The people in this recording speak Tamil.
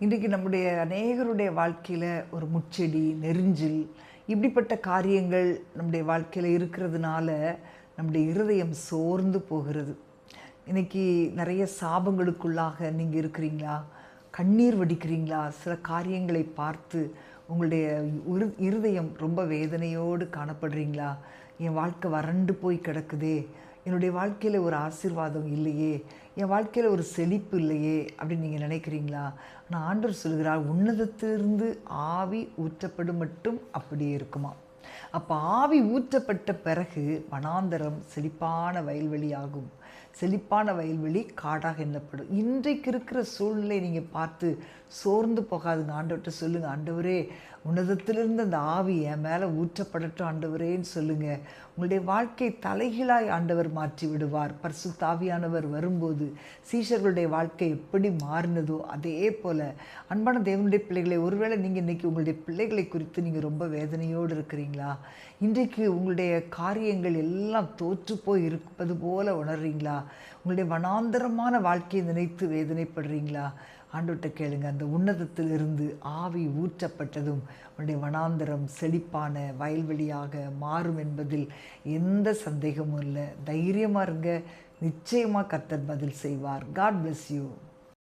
இன்றைக்கு நம்முடைய அநேகருடைய வாழ்க்கையில் ஒரு முச்செடி, நெரிஞ்சில் இப்படிப்பட்ட காரியங்கள் நம்முடைய வாழ்க்கையில் இருக்கிறதுனால நம்முடைய இருதயம் சோர்ந்து போகிறது. இன்றைக்கி நிறைய சாபங்களுக்குள்ளாக நீங்கள் இருக்கிறீங்களா? கண்ணீர் வடிக்கிறீங்களா? சில காரியங்களை பார்த்து உங்களுடைய இருதயம் ரொம்ப வேதனையோடு காணப்படுறீங்களா? என் வாழ்க்கை வறண்டு போய் கிடக்குதே, என்னுடைய வாழ்க்கையில் ஒரு ஆசீர்வாதம் இல்லையே, என் வாழ்க்கையில் ஒரு செழிப்பு இல்லையே அப்படின்னு நீங்கள் நினைக்கிறீங்களா? நான் ஆண்டவர் சொல்கிறார், உன்னதத்திலிருந்து ஆவி ஊற்றப்படும் மட்டும் அப்படியே இருக்குமா. அப்போ ஆவி ஊற்றப்பட்ட பிறகு வனாந்தரம் செழிப்பான வயல்வெளி ஆகும். செழிப்பான வயல்வெளி காடாக எண்ணப்படும். இன்றைக்கு இருக்கிற சூழ்நிலை நீங்கள் பார்த்து சோர்ந்து போகாதுங்க. ஆண்டவர்கிட்ட சொல்லுங்கள், ஆண்டவரே உன்னதத்திலிருந்து அந்த ஆவி என் மேலே ஊற்றப்படட்டும் ஆண்டவரேன்னு சொல்லுங்கள். உங்களுடைய வாழ்க்கை தலைகீழாய் ஆண்டவர் மாற்றி விடுவார். பரிசுத்த ஆவியானவர் வரும்போது சீஷர்களுடைய வாழ்க்கை எப்படி மாறினதோ அதே போல் அன்பான தேவனுடைய பிள்ளைகளை, ஒருவேளை நீங்கள் இன்றைக்கி உங்களுடைய பிள்ளைகளை குறித்து நீங்கள் ரொம்ப வேதனையோடு இருக்கிறீங்களா? இன்றைக்கு உங்களுடைய காரியங்கள் எல்லாம் தோற்று போய் இருப்பது போல உணர்றீங்களா? உங்களுடைய வனாந்தரமான வாழ்க்கையை நினைத்து வேதனைப்படுறீங்களா? ஆண்டவர்கிட்ட கேளுங்க. அந்த உன்னதத்திலிருந்து ஆவி ஊற்றப்பட்டதும் உங்களுடைய வனாந்தரம் செழிப்பான வயல்வெளியாக மாறும் என்பதில் எந்த சந்தேகமும் இல்லை. தைரியமாக இருங்க. நிச்சயமாக கர்த்தர் பதில் செய்வார். God bless you.